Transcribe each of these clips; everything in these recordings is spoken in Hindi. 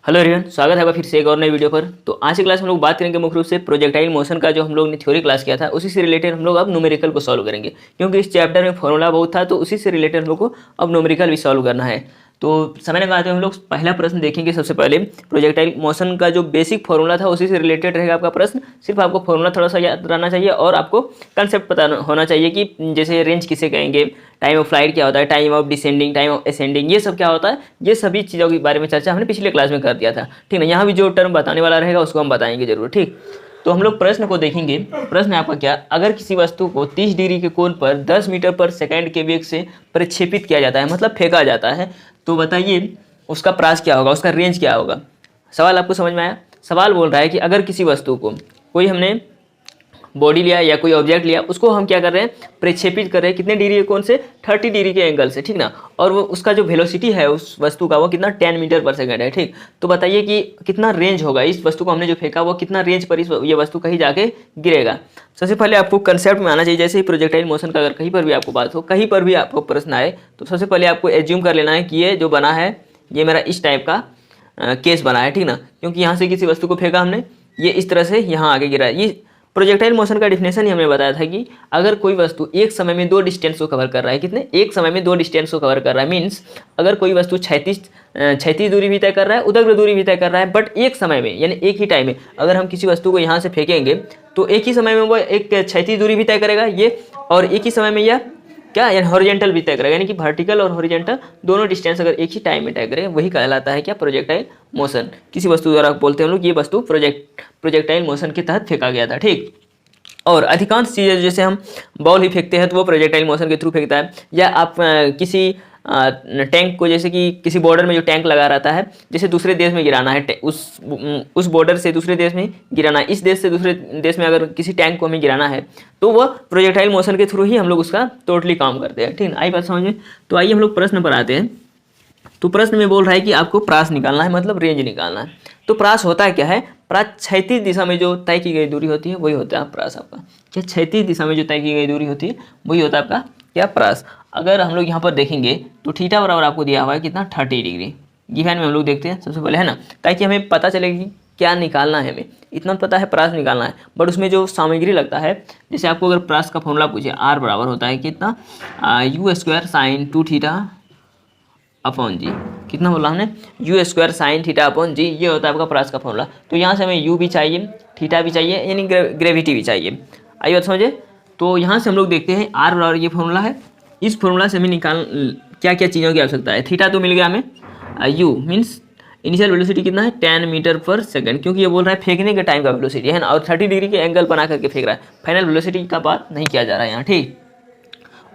हेलो एवरीवन, स्वागत है आपका फिर से एक और नई वीडियो पर। तो आज की क्लास में हम लोग बात करेंगे मुख्य रूप से प्रोजेक्टाइल मोशन का, जो हम लोग ने थ्योरी क्लास किया था उसी से रिलेटेड हम लोग अब न्यूमेरिकल को सॉल्व करेंगे, क्योंकि इस चैप्टर में फॉर्मूला बहुत था तो उसी से रिलेटेड हम लोग को अब न्यूमेरिकल भी सॉल्व करना है। तो समय लगाते हुए हम लोग पहला प्रश्न देखेंगे। सबसे पहले प्रोजेक्टाइल मोशन का जो बेसिक फॉर्मूला था उसी से रिलेटेड रहेगा आपका प्रश्न। सिर्फ आपको फॉर्मूला थोड़ा सा याद रहना चाहिए और आपको कंसेप्ट पता होना चाहिए कि जैसे रेंज किसे कहेंगे, टाइम ऑफ फ्लाइट क्या होता है, time of descending, time of ascending, ये सब क्या होता है, ये सभी चीज़ों के बारे में चर्चा हमने पिछले क्लास में कर दिया था। ठीक है, यहाँ भी जो टर्म बताने वाला रहेगा उसको हम बताएंगे जरूर। ठीक, तो हम लोग प्रश्न को देखेंगे। प्रश्न है आपका क्या, अगर किसी वस्तु को 30 डिग्री के कोण पर 10 मीटर पर सेकंड के वेग से प्रक्षेपित किया जाता है, मतलब फेंका जाता है, तो बताइए उसका प्रास क्या होगा, उसका रेंज क्या होगा। सवाल आपको समझ में आया? सवाल बोल रहा है कि अगर किसी वस्तु को कोई हमने बॉडी लिया या कोई ऑब्जेक्ट लिया, उसको हम क्या कर रहे हैं, प्रक्षेपित कर रहे हैं कितने डिग्री के कोण से, 30 डिग्री के एंगल से। ठीक ना, और वो उसका जो वेलोसिटी है उस वस्तु का वो कितना 10 मीटर पर सेकंड है। ठीक, तो बताइए कि कितना रेंज होगा, इस वस्तु को हमने जो फेंका वो कितना रेंज पर ये वस्तु कहीं जाके गिरेगा। सबसे पहले आपको कंसेप्ट में आना चाहिए। जैसे ही प्रोजेक्टाइल मोशन का अगर कहीं पर भी आपको बात हो, कहीं पर भी आपको प्रश्न आए, तो सबसे पहले आपको एज्यूम कर लेना है कि ये जो बना है ये मेरा इस टाइप का केस बना है। ठीक ना, क्योंकि यहाँ से किसी वस्तु को फेंका हमने, ये इस तरह से यहाँ आगे गिरा है। ये प्रोजेक्टाइल मोशन का डिफिनेशन ही हमने बताया था कि अगर कोई वस्तु एक समय में दो डिस्टेंस को कवर कर रहा है, कितने, एक समय में दो डिस्टेंस को कवर कर रहा है, मीन्स अगर कोई वस्तु क्षैतिज दूरी भी तय कर रहा है, उदग्र दूरी भी तय कर रहा है, बट एक समय में यानी एक ही टाइम में अगर हम किसी वस्तु को यहाँ से फेंकेंगे तो एक ही समय में वो एक क्षैतिज दूरी भी तय करेगा ये, और एक ही समय में यह क्या, यानी हॉरिजेंटल भी तय करेगा, यानी कि वर्टिकल और हॉरिजेंटल दोनों डिस्टेंस अगर एक ही टाइम में तय करेगा, वही कहलाता है क्या, प्रोजेक्टाइल मोशन। किसी वस्तु द्वारा बोलते हैं हम लोग ये वस्तु प्रोजेक्टाइल मोशन के तहत फेंका गया था। ठीक, और अधिकांश चीज़ें जैसे हम बॉल ही फेंकते हैं तो वो प्रोजेक्टाइल मोशन के थ्रू फेंकता है, या आप किसी टैंक को, जैसे कि किसी बॉर्डर में जो टैंक लगा रहता है, जैसे दूसरे देश में गिराना है, उस बॉर्डर से दूसरे देश में गिराना है, इस देश से दूसरे देश में अगर किसी टैंक को हमें गिराना है तो वह प्रोजेक्टाइल मोशन के थ्रू ही हम लोग उसका टोटली काम करते हैं। ठीक है, आई बात समझ में? तो आइए हम लोग प्रश्न पर आते हैं। तो प्रश्न में बोल रहा है कि आपको प्रास निकालना है, मतलब रेंज निकालना है। तो प्रास होता है क्या है, प्रास क्षैतिज दिशा में जो तय की गई दूरी होती है वही होता है प्रास आपका। क्या, क्षैतिज दिशा में जो तय की गई दूरी होती है वही होता है आपका क्या, प्रास। अगर हम लोग यहाँ पर देखेंगे तो थीटा बराबर आपको दिया हुआ है कितना, 30 डिग्री। गिवन में हम लोग देखते हैं सबसे पहले, है ना, ताकि हमें पता चलेगा कि क्या निकालना है। हमें इतना पता है प्रास निकालना है, बट उसमें जो सामग्री लगता है, जैसे आपको अगर प्रास का फॉर्मूला पूछे, आर बराबर होता है कितना, u square sine 2 theta upon g. कितना बोला हमने, u square sine theta upon g, ये होता है आपका प्रास का फॉर्मूला। तो यहाँ से हमें यू भी चाहिए, थीटा भी चाहिए, यानी ग्रेविटी भी चाहिए। आइए बात समझे। तो यहाँ से हम लोग देखते हैं आर बराबर ये फॉर्मूला है, इस फॉर्मूला से हमें निकाल क्या क्या चीज़ों की आवश्यकता है। थीटा तो मिल गया हमें, यू मीन्स इनिशियल वेलोसिटी कितना है, 10 मीटर पर सेकंड, क्योंकि ये बोल रहा है फेंकने के टाइम का वेलोसिटी है ना, और 30 डिग्री के एंगल बना करके फेंक रहा है, फाइनल वेलोसिटी का बात नहीं किया जा रहा है यहाँ। ठीक,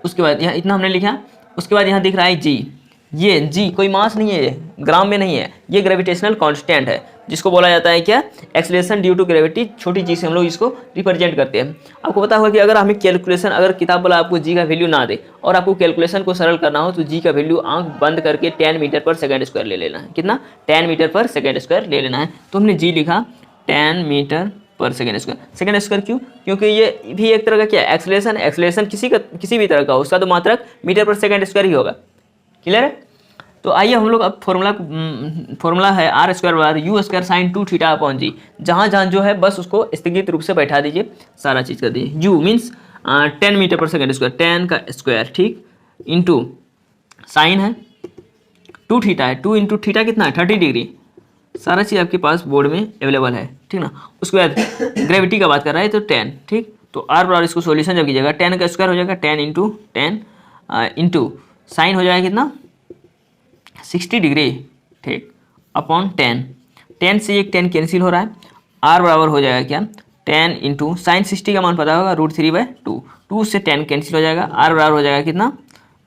उसके बाद यहाँ इतना हमने लिखा। उसके बाद यहाँ दिख रहा है जी, ये जी कोई मास नहीं है, ये ग्राम में नहीं है, ये ग्रेविटेशनल कांस्टेंट है, जिसको बोला जाता है क्या, एक्सेलरेशन ड्यू टू ग्रेविटी। छोटी चीज़ से हम लोग इसको रिप्रेजेंट करते हैं। आपको पता होगा कि अगर हमें कैलकुलेशन, अगर किताब वाला आपको जी का वैल्यू ना दे और आपको कैलकुलेशन को सरल करना हो, तो जी का वैल्यू आंख बंद करके 10 मीटर पर सेकंड स्क्वायर ले लेना है। कितना, 10 मीटर पर सेकंड स्क्वायर ले लेना है। तो हमने जी लिखा 10 मीटर पर सेकंड स्क्वायर। सेकंड स्क्वायर क्यों, क्योंकि ये भी एक तरह का क्या, एक्सेलरेशन किसी भी तरह का हो, उसका तो मात्रक मीटर पर सेकंड स्क्वायर ही होगा। क्लियर है? तो आइए हम लोग अब फॉर्मूला है आर स्क्वायर बराबर u square sine 2 theta upon g. जहाँ जहाँ जो है बस उसको स्थगित रूप से बैठा दीजिए, सारा चीज़ कर दीजिए। यू मीन्स 10 मीटर पर सेकंड स्क्वायर, 10 का स्क्वायर, ठीक, इंटू साइन है 2 थीटा है, 2 इंटू थीटा कितना है, 30 डिग्री। सारा चीज़ आपके पास बोर्ड में अवेलेबल है, ठीक ना। उसके बाद ग्रेविटी का बात कर रहा है तो 10, ठीक। तो आर बराबर इसको सोल्यूशन जब कीजिएगा 10 का स्क्वायर हो जाएगा 10 इंटू 10 इंटू साइन हो जाएगा कितना 60 डिग्री, ठीक, अपॉन 10। 10 से एक 10 कैंसिल हो रहा है। आर बराबर हो जाएगा क्या 10 इंटू साइन 60 का मान पता होगा √3/2, 2 से 10 कैंसिल हो जाएगा। आर बराबर हो जाएगा कितना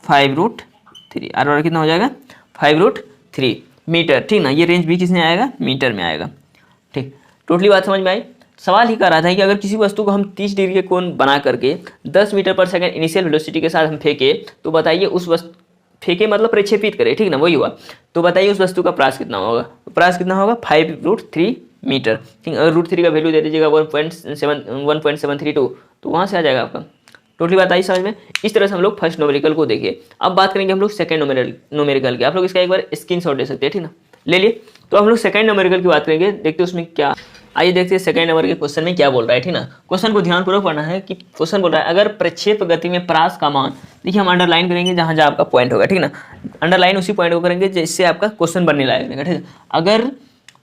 5√3। आर बराबर कितना हो जाएगा 5√3 मीटर, ठीक ना। ये रेंज भी किसमें आएगा, मीटर में आएगा, ठीक। टोटली बात समझ में आई। सवाल ही कर रहा था कि अगर किसी वस्तु को हम 30 डिग्री के कोण बना करके 10 मीटर पर सेकंड इनिशियल वेलोसिटी के साथ हम फेंके, तो बताइए उस वस्तु, फेंके मतलब प्रक्षेपित करे, ठीक ना, वही हुआ। तो बताइए उस वस्तु का प्रास कितना होगा। तो प्रास कितना होगा 5√3 मीटर, ठीक। अगर √3 का वैल्यू दे दीजिएगा 1.732, तो वहाँ से आ जाएगा आपका। टोटली बात आई समझ में। इस तरह से हम लोग फर्स्ट न्यूमेरिकल को देखिए। अब बात करेंगे हम लोग सेकंड न्यूमेरिकल की। आप लोग इसका एक बार स्क्रीनशॉट ले सकते हैं, ठीक ना। ले लिए। तो हम लोग सेकंड न्यूमेरिकल की बात करेंगे, देखते हैं उसमें क्या। आइए देखते हैं सेकंड नंबर के क्वेश्चन में क्या बोल रहा है, ठीक ना। क्वेश्चन को ध्यानपूर्वक पढ़ना है कि क्वेश्चन बोल रहा है अगर प्रक्षेप गति में प्रास का मान, देखिए हम अंडरलाइन करेंगे जहां जहां आपका पॉइंट होगा, ठीक ना। अंडरलाइन उसी पॉइंट को करेंगे जिससे आपका क्वेश्चन बनने लायक रहेगा, ठीक है। अगर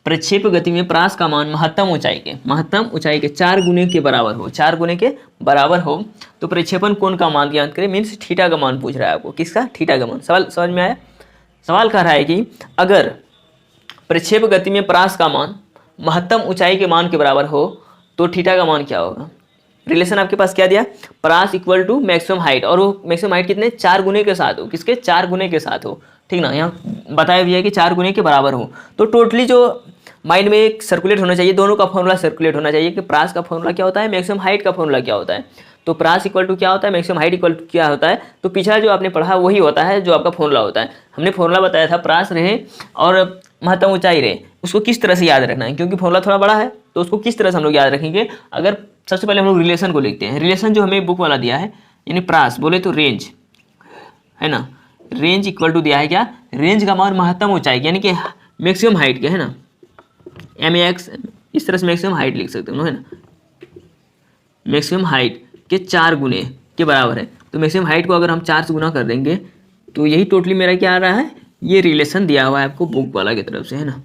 प्रक्षेप गति में प्रास का मान महत्तम ऊंचाई के 4 गुने के बराबर हो, 4 गुने के बराबर हो, तो प्रक्षेपण कोण का मान ज्ञात करें। मीन्स थीटा का मान पूछ रहा है आपको, किसका? थीटा का मान। सवाल समझ में आया? सवाल कह रहा है कि अगर प्रक्षेप गति में प्रास का मान महत्तम ऊंचाई के मान के बराबर हो तो थीटा का मान क्या होगा। रिलेशन आपके पास क्या दिया? प्रास इक्वल टू मैक्सिमम हाइट, और वो मैक्सिमम हाइट कितने? 4 गुने के साथ हो। किसके? 4 गुने के साथ हो, ठीक ना। यहाँ बताया भी है कि 4 गुने के बराबर हो। तो टोटली जो माइंड में एक सर्कुलेट होना चाहिए, दोनों का फॉर्मूला सर्कुलेट होना चाहिए कि प्रास का फॉर्मूला क्या होता है, मैक्सिमम हाइट का फॉर्मूला क्या होता है। तो प्रास इक्वल टू क्या होता है, मैक्सिमम हाइट इक्वल टू क्या होता है। तो पिछला जो आपने पढ़ा वही होता है जो आपका फॉर्मूला होता है। हमने फॉर्मूला बताया था प्रास रहे और महत्तम ऊंचाई रहे, उसको किस तरह से याद रखना है, क्योंकि फॉर्मूला थोड़ा बड़ा है तो उसको किस तरह से हम लोग याद रखेंगे। अगर सबसे पहले हम लोग रिलेशन को लिखते हैं। रिलेशन जो हमें बुक वाला दिया है, यानी प्रास बोले तो रेंज है ना, रेंज इक्वल टू दिया है क्या, रेंज का मान महत्तम ऊंचाई यानी कि मैक्सिमम हाइट के, है ना, MAX, इस तरह से मैक्सिमम हाइट लिख सकते हो, है ना, मैक्सिमम हाइट के 4 गुने के बराबर है। तो मैक्सिमम हाइट को अगर हम 4 से गुना कर देंगे तो यही टोटली मेरा क्या आ रहा है, ये रिलेशन दिया हुआ है आपको बुक वाला की तरफ से, है ना।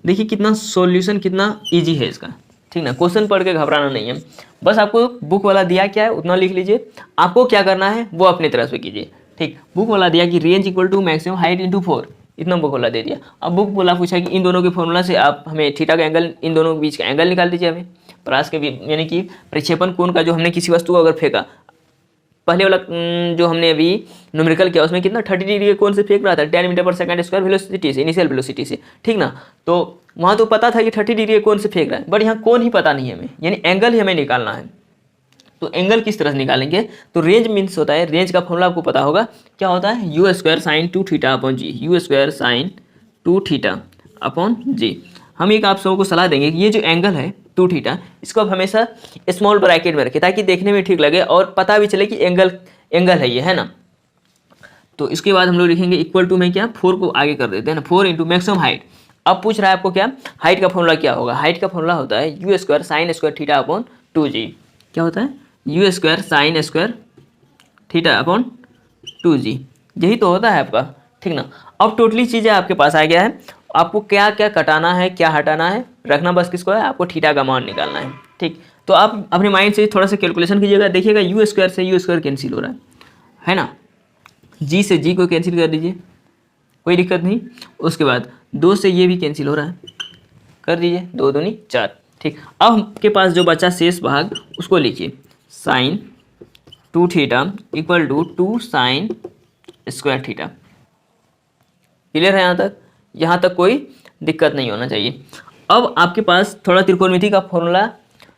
देखिए कितना सॉल्यूशन कितना इजी है इसका, ठीक ना। क्वेश्चन पढ़ के घबराना नहीं है, बस आपको बुक वाला दिया क्या है उतना लिख लीजिए, आपको क्या करना है वो अपनी तरफ से कीजिए, ठीक। बुक वाला दिया कि range equal to maximum height into 4, इतना बुक वाला दे दिया। अब बुक वाला पूछा कि इन दोनों के फॉर्मूला से आप हमें थीटा का एंगल, इन दोनों के बीच का एंगल निकाल दीजिए हमें। प्रास के यानी कि प्रक्षेपण कोण का जो हमने किसी वस्तु को अगर फेंका, पहले वाला जो हमने अभी न्यूमेरिकल किया उसमें कितना 30 डिग्री के कोण से फेंक रहा था, 10 मीटर पर सेकंड स्क्वायर वेलोसिटी से, इनिशियल वेलोसिटी से, ठीक ना। तो वहाँ तो पता था कि 30 डिग्री के कोण से फेंक रहा है, बट यहाँ कोण ही पता नहीं है हमें, यानी एंगल ही हमें निकालना है। तो एंगल किस तरह से निकालेंगे, तो रेंज मीन्स होता है, रेंज का फॉर्मूला आपको पता होगा क्या होता है, U square sine 2 theta upon g, U square sine 2 theta upon g. हम एक आप सबको सलाह देंगे कि ये जो एंगल है 2 थीटा, इसको आप हमेशा स्मॉल ब्रैकेट में रखें ताकि देखने में ठीक लगे और पता भी चले कि एंगल है ये, है ना। तो इसके बाद हम लोग लिखेंगे इक्वल टू में क्या, 4 को आगे कर देते हैं ना, 4 इंटू मैक्सिमम हाइट। अब पूछ रहा है आपको क्या, हाइट का फॉर्मूला क्या होगा। हाइट का फॉर्मूला होता है U square sign square theta upon 2g। क्या होता है, U square sign square theta upon 2g, यही तो होता है आपका, ठीक ना। अब टोटली चीज़ें आपके पास आ गया है, आपको क्या क्या कटाना है क्या हटाना है, रखना बस किसको है, आपको थीटा का मान निकालना है, ठीक। तो आप अपने माइंड से थोड़ा सा कैलकुलेशन कीजिएगा, देखिएगा U स्क्वायर से U स्क्वायर कैंसिल हो रहा है ना, G से G को कैंसिल कर दीजिए, कोई दिक्कत नहीं। उसके बाद 2 से ये भी कैंसिल हो रहा है, कर दीजिए, 2 दूनी 4, ठीक। अब आपके पास जो बचा शेष भाग उसको लिखिए, sine 2 theta equal to 2 sine square theta. Clear है यहाँ तक? यहाँ तक कोई दिक्कत नहीं होना चाहिए। अब आपके पास थोड़ा त्रिकोणमिति का फॉर्मूला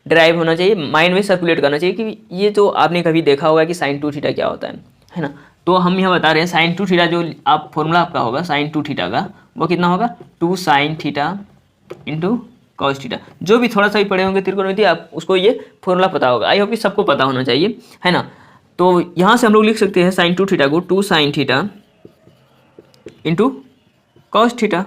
ड्राइव होना चाहिए, माइंड में सर्कुलेट करना चाहिए कि ये जो आपने कभी देखा होगा कि साइन 2 थीटा क्या होता है ना। तो हम यहाँ बता रहे हैं साइन 2 थीटा जो आप फॉर्मूला आपका होगा साइन 2 थीटा का, वो कितना होगा, 2 sine theta into cos theta. जो भी थोड़ा सा भी पढ़े होंगे त्रिकोणमिति आप उसको ये फॉर्मूला पता होगा, आई होप कि सबको पता होना चाहिए, है ना। तो यहाँ से हम लोग लिख सकते हैं साइन 2 थीटा को 2 sine theta into cos theta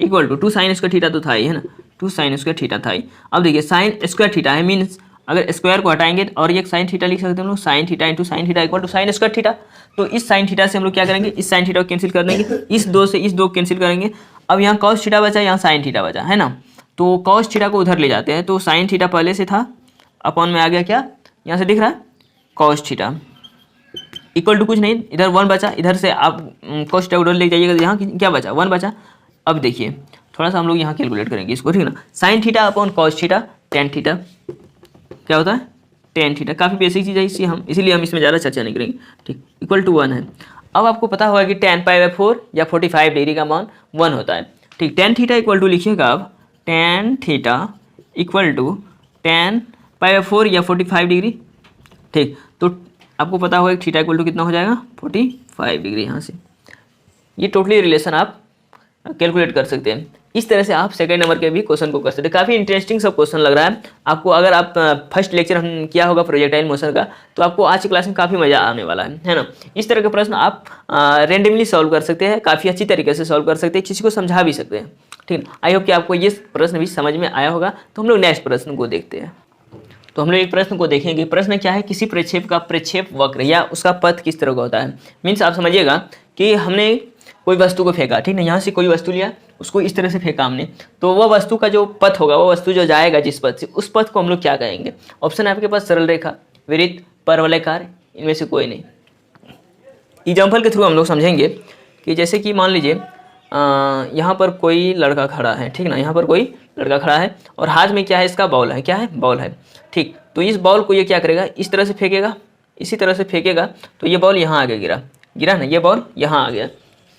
equal to 2 sine square theta तो था ही, है ना, 2 साइन स्क्वायर थीटा था ही। अब देखिए साइन स्क्वायर थीटा है, मीन्स अगर स्क्वायर को हटाएंगे और एक साइन थीटा लिख सकते हैं हम लोग, sine theta into sine theta equal to sine square theta. तो इस साइन थीटा से हम लोग क्या करेंगे, इस साइन थीटा को कैंसिल कर देंगे, इस 2 से इस 2 को कैंसिल करेंगे। अब यहाँ कॉस थीटा बचा, यहाँ साइन थीटा बचा, है ना। तो कॉस थीटा को उधर ले जाते हैं, तो साइन थीटा पहले से था, अपॉन में आ गया क्या, यहाँ से दिख रहा है कॉस थीटा इक्वल टू कुछ नहीं, इधर 1 बचा, इधर से आप कॉस थीटा उधर ले जाइएगा, यहाँ क्या बचा, 1 बचा। अब देखिए थोड़ा सा हम लोग यहाँ कैलकुलेट करेंगे इसको, ठीक ना। Sign theta upon cos theta tan theta क्या होता है, टेन थीटा। काफ़ी बेसिक चीज़ है, इसीलिए हम इसमें ज़्यादा चर्चा नहीं करेंगे, ठीक। इक्वल टू 1 है। अब आपको पता होगा कि tan पाई बाई 4 या 45 डिग्री का मान 1 होता है, ठीक। tan थीटा इक्वल टू लिखिएगा आप, tan theta equal to tan pi by 4 या 45 डिग्री, ठीक। तो आपको पता होगा कि थीटा इक्वल टू कितना हो जाएगा, 45 डिग्री। यहाँ से ये टोटली रिलेशन आप कैलकुलेट कर सकते हैं। इस तरह से आप सेकंड नंबर के भी क्वेश्चन को कर सकते हैं। काफ़ी इंटरेस्टिंग सब क्वेश्चन लग रहा है आपको। अगर आप फर्स्ट लेक्चर हम किया होगा प्रोजेक्टाइल मोशन का, तो आपको आज की क्लास में काफ़ी मजा आने वाला है ना। इस तरह के प्रश्न आप रेंडमली सॉल्व कर सकते हैं, काफ़ी अच्छी तरीके से सॉल्व कर सकते हैं, किसी को समझा भी सकते हैं। ठीक है, आई होप कि आपको ये प्रश्न भी समझ में आया होगा। तो हम लोग नेक्स्ट प्रश्न को देखते हैं। तो हम लोग एक प्रश्न को देखेंगे। प्रश्न क्या है, किसी प्रक्षेप का प्रक्षेप वक्र या उसका पथ किस तरह का होता है। मीन्स आप समझिएगा कि हमने कोई वस्तु को फेंका, ठीक है, यहाँ से कोई वस्तु लिया, उसको इस तरह से फेंका हमने, तो वह वस्तु का जो पथ होगा, वो वस्तु जो जाएगा जिस पथ से, उस पथ को हम लोग क्या कहेंगे। ऑप्शन है आपके पास सरल रेखा, वृत्त, परवलयकार, इनमें से कोई नहीं। एग्जाम्पल के थ्रू हम लोग समझेंगे कि जैसे कि मान लीजिए यहाँ पर कोई लड़का खड़ा है, ठीक ना, यहाँ पर कोई लड़का खड़ा है और हाथ में क्या है, इसका बॉल है, क्या है, बॉल है। ठीक, तो इस बॉल को ये क्या करेगा, इस तरह से फेंकेगा, इसी तरह से फेंकेगा, तो ये बॉल यहाँ आगे गिरा, गिरा ना, ये बॉल यहाँ आ गया।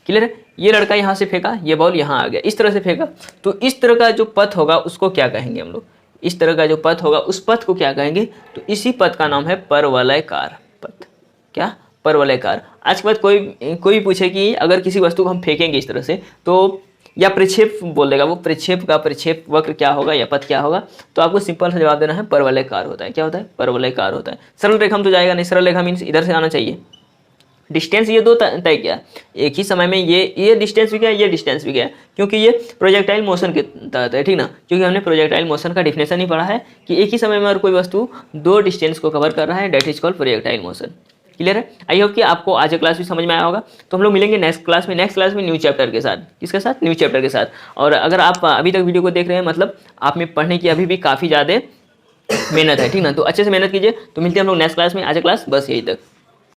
क्लियर है, ये लड़का यहाँ से फेंका, ये बॉल यहाँ आ गया, इस तरह से फेंका, तो इस तरह का जो पथ होगा उसको क्या कहेंगे हम लोग। इस तरह का जो पथ होगा उस पथ को क्या कहेंगे, तो इसी पथ का नाम है परवलयकार पथ। क्या, परवलयकार। आज के बाद कोई पूछे कि अगर किसी वस्तु को हम फेंकेंगे इस तरह से, तो या प्रक्षेप बोल देगा, वो प्रक्षेप का प्रक्षेप वक्र क्या होगा या पथ क्या होगा, तो आपको सिंपल सा जवाब देना है परवलयकार होता है। क्या होता है, परवलयकार होता है। सरल रेखा में तो जाएगा नहीं, सरल रेखा मीन्स इधर से आना चाहिए। डिस्टेंस ये दो तय किया एक ही समय में, ये डिस्टेंस भी गया, ये डिस्टेंस भी गया, क्योंकि ये प्रोजेक्टाइल मोशन के तहत है, ठीक ना। क्योंकि हमने प्रोजेक्टाइल मोशन का डिफिनेशन ही पढ़ा है कि एक ही समय में और कोई वस्तु दो डिस्टेंस को कवर कर रहा है, that is called projectile motion. Clear है, आई होप कि आपको आज का क्लास भी समझ में आया होगा। तो हम लोग मिलेंगे नेक्स्ट क्लास में न्यू चैप्टर के साथ। किसके साथ, न्यू चैप्टर के साथ। और अगर आप अभी तक वीडियो को देख रहे हैं, मतलब आप में पढ़ने की अभी भी काफ़ी ज़्यादा मेहनत है, ठीक ना, तो अच्छे से मेहनत कीजिए। तो मिलते हैं हम लोग नेक्स्ट क्लास में। आज क्लास बस यही तक।